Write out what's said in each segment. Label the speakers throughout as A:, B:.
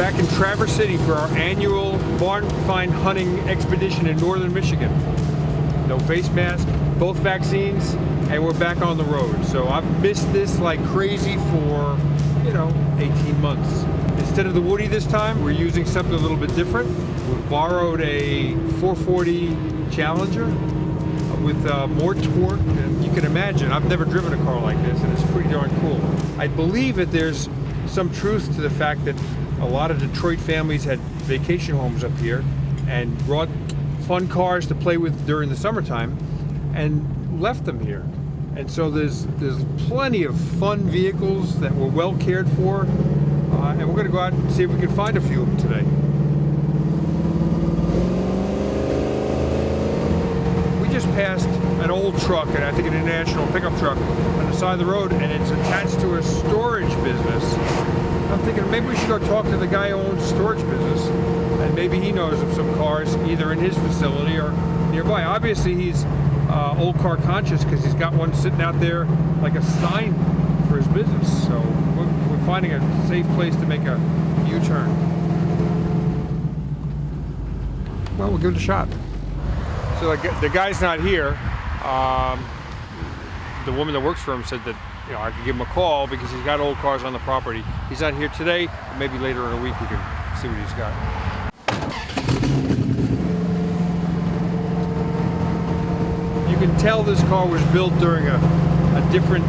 A: back in Traverse City for our annual barn find hunting expedition in northern Michigan. No face mask, both vaccines, and we're back on the road. So I've missed this like crazy for, 18 months. Instead of the Woody this time, we're using something a little bit different. We borrowed a 440 Challenger with more torque than you can imagine. I've never driven a car like this, and it's pretty darn cool. I believe that there's some truth to the fact that a lot of Detroit families had vacation homes up here and brought fun cars to play with during the summertime and left them here. And so there's plenty of fun vehicles that were well cared for, and we're going to go out and see if we can find a few of them today. We just passed an old truck, and I think an international pickup truck, on the side of the road, and it's attached to a storage business. I'm thinking maybe we should go talk to the guy who owns a storage business, and maybe he knows of some cars either in his facility or nearby. Obviously he's old car conscious because he's got one sitting out there like a sign for his business. So we're finding a safe place to make a U-turn. Well, we'll give it a shot. So the guy's not here. The woman that works for him said that I could give him a call because he's got old cars on the property. He's not here today, but maybe later in the week we can see what he's got. You can tell this car was built during a different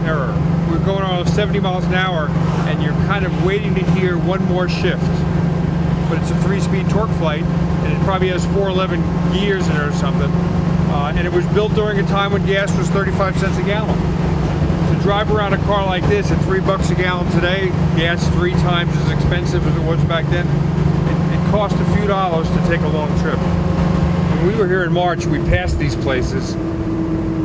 A: era. We're going on 70 miles an hour, and you're kind of waiting to hear one more shift. But it's a 3-speed torque flight, and it probably has 411 gears in it or something. And it was built during a time when gas was 35 cents a gallon. To drive around a car like this at $3 a gallon today, gas 3 times as expensive as it was back then, it cost a few dollars to take a long trip. When we were here in March, we passed these places,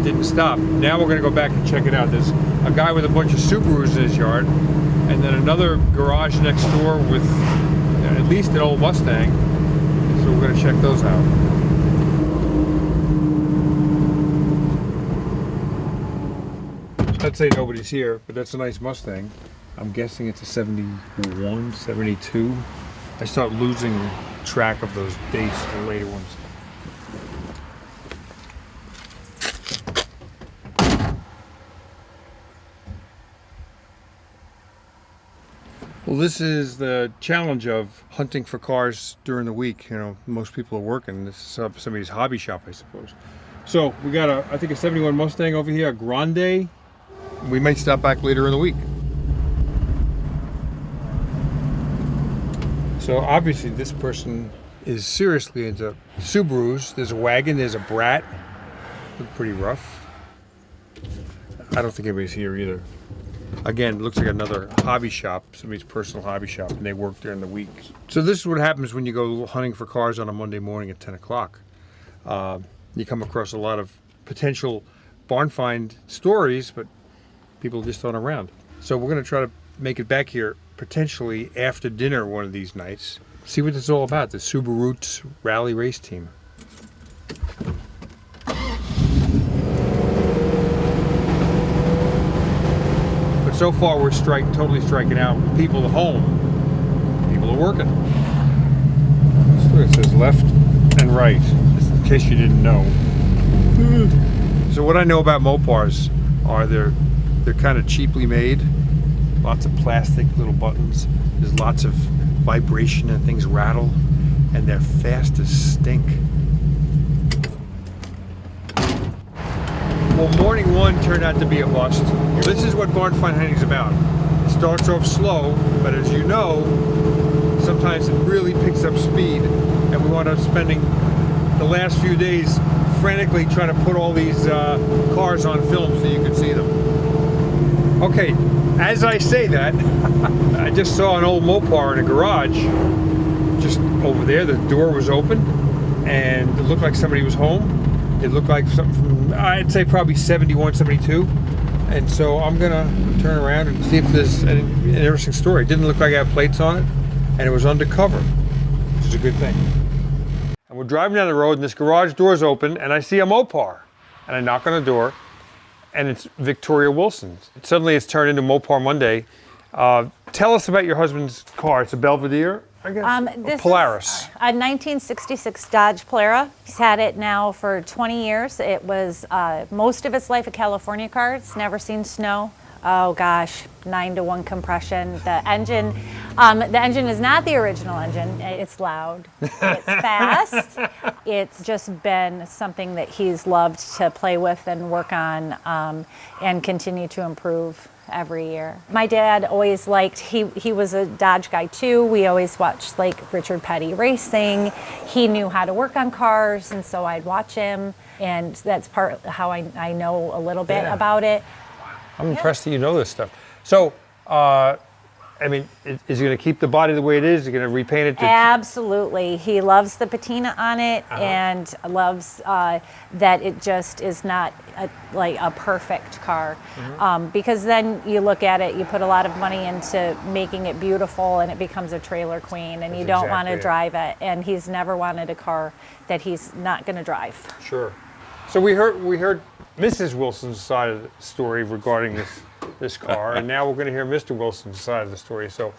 A: didn't stop. Now we're going to go back and check it out. There's a guy with a bunch of Subarus in his yard, and then another garage next door with at least an old Mustang. So we're going to check those out. Let's say nobody's here, but that's a nice Mustang. I'm guessing it's a 71, 72. I start losing track of those dates, the later ones. Well, this is the challenge of hunting for cars during the week. Most people are working. This is somebody's hobby shop, I suppose. So we got I think a 71 Mustang over here, a Grande. We might stop back later in the week. So obviously this person is seriously into Subarus. There's a wagon, there's a Brat. Look pretty rough. I don't think anybody's here either. Again, it looks like another hobby shop, somebody's personal hobby shop, and they work during the week. So this is what happens when you go hunting for cars on a Monday morning at 10 o'clock. You come across a lot of potential barn find stories, but people just aren't around. So we're going to try to make it back here potentially after dinner one of these nights. See what it's all about, the Subaru Rally Race Team. But so far we're totally striking out. People at home, people are working. So it says left and right, just in case you didn't know. So what I know about Mopars are they're kind of cheaply made. Lots of plastic little buttons. There's lots of vibration and things rattle, and they're fast as stink. Well, morning one turned out to be a bust. This is what barn find hunting is about. It starts off slow, but as you know, sometimes it really picks up speed, and we wound up spending the last few days frantically trying to put all these cars on film so you could see them. Okay, as I say that, I just saw an old Mopar in a garage just over there. The door was open and it looked like somebody was home. It looked like something from, I'd say probably 71, 72. And so I'm gonna turn around and see if there's an interesting story. It didn't look like I had plates on it, and it was undercover, which is a good thing. And we're driving down the road and this garage door is open and I see a Mopar. And I knock on the door, and it's Victoria Wilson's. Suddenly it's turned into Mopar Monday. tell us about your husband's car. It's a Belvedere, I guess?
B: This
A: Polaris.
B: is a 1966 Dodge Polara. He's had it now for 20 years. It was most of its life a California car. It's never seen snow. Oh gosh, 9-to-1 compression. The engine is not the original engine. It's loud. It's fast. It's just been something that he's loved to play with and work on and continue to improve every year. My dad always liked, he was a Dodge guy too. We always watched like Richard Petty racing. He knew how to work on cars, and so I'd watch him, and that's part how I know a little bit about it.
A: I'm impressed that you know this stuff. So, I mean, is he going to keep the body the way it is? Is he going to repaint it?
B: Absolutely. He loves the patina on it and loves that it just is not like a perfect car. Because then you look at it, you put a lot of money into making it beautiful and it becomes a trailer queen, and you don't want to drive it. And he's never wanted a car that he's not going to drive.
A: Sure. So we heard Mrs. Wilson's side of the story regarding this car, and now we're going to hear Mr. Wilson's side of the story. So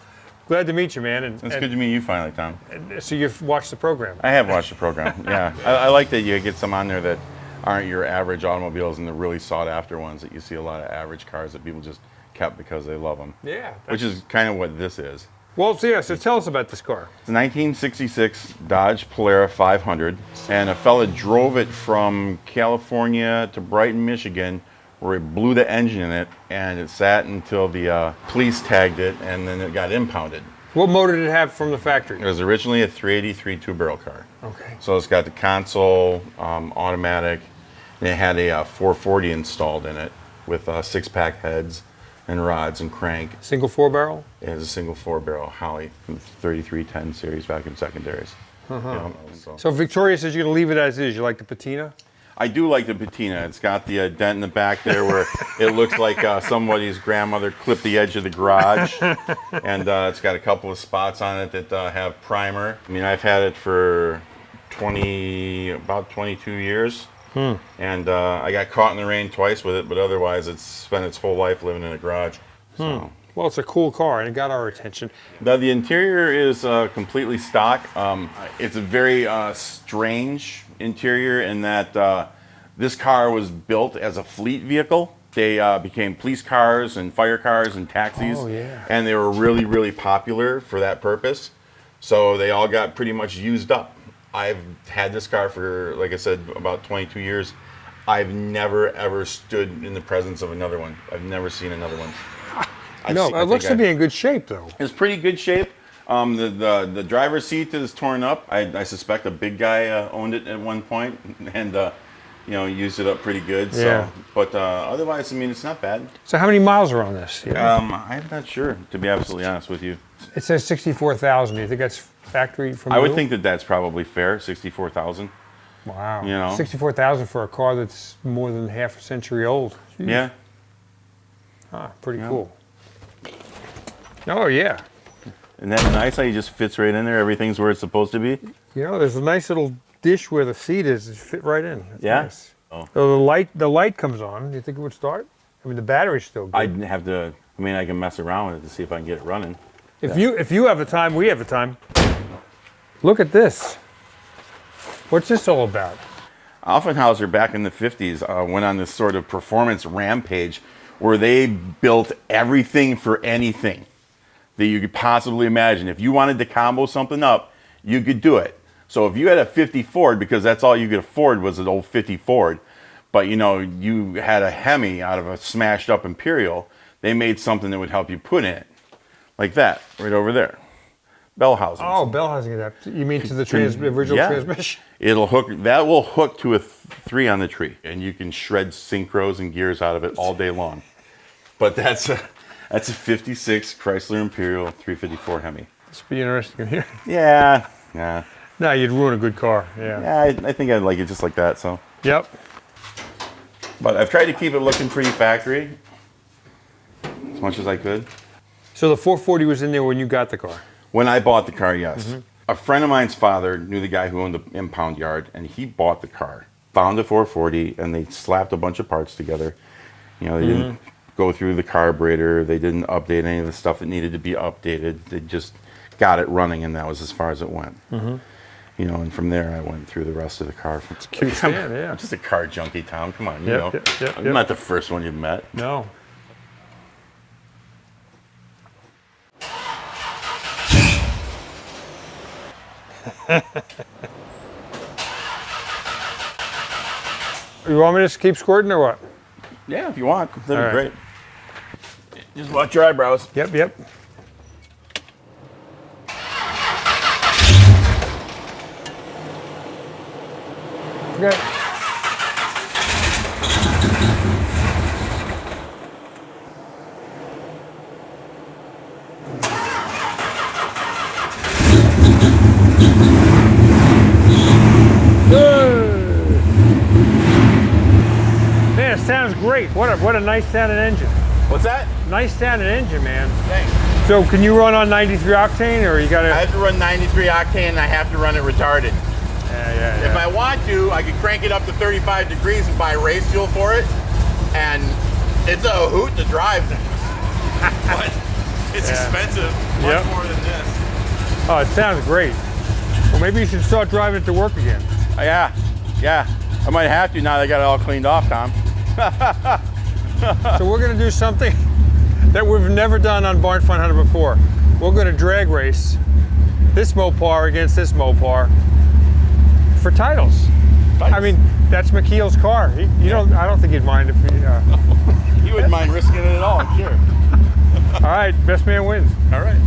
A: glad to meet you, man.
C: It's good to meet you finally, Tom.
A: So you've watched the program?
C: I have watched the program, yeah. I like that you get some on there that aren't your average automobiles and the really sought after ones that you see a lot of average cars that people just kept because they love them.
A: Yeah.
C: Which is kind of what this is.
A: Well, so yeah, so tell us about this car.
C: It's a 1966 Dodge Polara 500, and a fella drove it from California to Brighton, Michigan, where he blew the engine in it, and it sat until the police tagged it, and then it got impounded.
A: What motor did it have from the factory?
C: It was originally a 383 two-barrel car.
A: Okay.
C: So it's got the console, automatic, and it had a 440 installed in it with 6-pack heads and rods and crank.
A: Single 4-barrel?
C: It has a single 4-barrel Holley 3310 series vacuum secondaries.
A: So Victoria says you're going to leave it as is. You like the patina?
C: I do like the patina. It's got the dent in the back there where it looks like somebody's grandmother clipped the edge of the garage. And it's got a couple of spots on it that have primer. I mean, I've had it for about 22 years. And I got caught in the rain twice with it, but otherwise it's spent its whole life living in a garage. So.
A: Well, it's a cool car, and it got our attention.
C: The interior is completely stock. It's a very strange interior in that this car was built as a fleet vehicle. They became police cars and fire cars and taxis, and they were really, really popular for that purpose. So they all got pretty much used up. I've had this car for, like I said, about 22 years. I've never, ever stood in the presence of another one. I've never seen another one.
A: No, it looks to be in good shape, though.
C: It's pretty good shape. The driver's seat is torn up. I suspect a big guy owned it at one point and used it up pretty good. So, but otherwise, I mean, it's not bad.
A: So how many miles are on this?
C: I'm not sure, to be absolutely honest with you.
A: It says 64,000. Do you think that's factory from
C: I would think that that's probably fair, 64,000.
A: Wow.
C: You know?
A: 64,000 for a car that's more than half a century old. Jeez.
C: Yeah.
A: Pretty cool. Oh, yeah.
C: Isn't that nice how he just fits right in there? Everything's where it's supposed to be?
A: You know, there's a nice little dish where the seat is. It fit right in. That's nice.
C: Oh.
A: So the light comes on. Do you think it would start? I mean, the battery's still good.
C: I'd have to, I can mess around with it to see if I can get it running.
A: If you have the time, we have the time. Look at this. What's this all about?
C: Offenhauser back in the 50s went on this sort of performance rampage where they built everything for anything that you could possibly imagine. If you wanted to combo something up, you could do it. So if you had a 50 Ford, because that's all you could afford was an old 50 Ford, but you had a Hemi out of a smashed up Imperial, they made something that would help you put in it. Like that, right over there. Bell housing.
A: Oh, bell housing. You mean to the original transmission?
C: That will hook to a 3 on the tree, and you can shred synchros and gears out of it all day long. But that's a 56 Chrysler Imperial 354 Hemi.
A: This would be interesting here.
C: Yeah.
A: No, you'd ruin a good car.
C: Yeah, I think I'd like it just like that. So.
A: Yep.
C: But I've tried to keep it looking pretty factory as much as I could.
A: So the 440 was in there when you got the car?
C: When I bought the car, yes. A friend of mine's father knew the guy who owned the impound yard, and he bought the car. Found a 440, and they slapped a bunch of parts together. They didn't go through the carburetor. They didn't update any of the stuff that needed to be updated. They just got it running, and that was as far as it went. You know, and from there I went through the rest of the car. It's a
A: cute stand, yeah.
C: I'm just a car junkie, Tom. Come on, you
A: Yep,
C: know.
A: yep, yep,
C: I'm
A: yep.
C: not the first one you've met.
A: No. You want me to just keep squirting or what?
C: Yeah, if you want, that'd
A: All
C: be
A: right.
C: great. Just watch your eyebrows.
A: Yep, yep. Okay. Man, it sounds great. What a nice sounding engine.
C: What's that?
A: Nice sounding engine, man.
C: Thanks.
A: So can you run on 93 octane, or you gotta?
C: I have to run 93 octane, and I have to run it retarded.
A: Yeah.
C: If I want to, I could crank it up to 35 degrees and buy race fuel for it, and it's a hoot to drive. But it's expensive, much more than this.
A: Oh, it sounds great. Well, maybe you should start driving it to work again.
C: Yeah. I might have to now that I got it all cleaned off, Tom.
A: So we're gonna do something that we've never done on Barn Find Hunter before. We're gonna drag race this Mopar against this Mopar for titles. I mean, that's McKeel's car. I don't think he'd mind if he.
C: You wouldn't mind risking it at all, I'm sure.
A: All right, best man wins.
C: All right.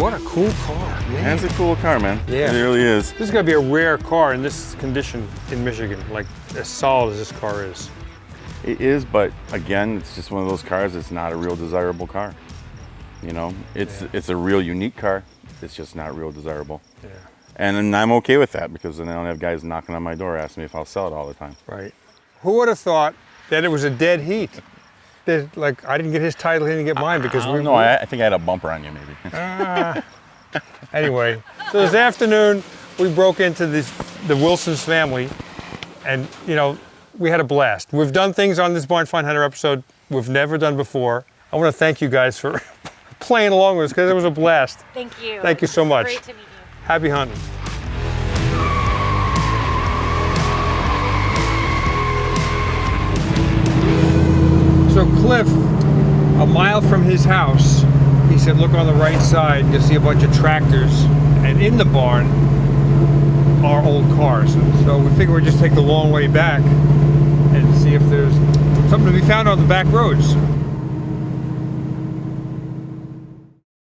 A: What a cool car, man.
C: That's a cool car, man.
A: Yeah.
C: It really is.
A: This is gonna be a rare car in this condition in Michigan, like as solid as this car is.
C: It is, but again, it's just one of those cars that's not a real desirable car. You know, it's a real unique car. It's just not real desirable.
A: Yeah.
C: And I'm okay with that because then I don't have guys knocking on my door asking me if I'll sell it all the time.
A: Right. Who would have thought that it was a dead heat? That, like, I didn't get his title, he didn't get mine because we.
C: No, I think I had a bumper on you, maybe.
A: Anyway, so this afternoon we broke into the Wilson's family, and we had a blast. We've done things on this Barn Find Hunter episode we've never done before. I want to thank you guys for playing along with us because it was a blast.
B: Thank you.
A: Thank you so much.
B: Great to meet you.
A: Happy hunting. So Cliff, a mile from his house, he said, look on the right side, you'll see a bunch of tractors, and in the barn are old cars. So we figure we'd just take the long way back and see if there's something to be found on the back roads.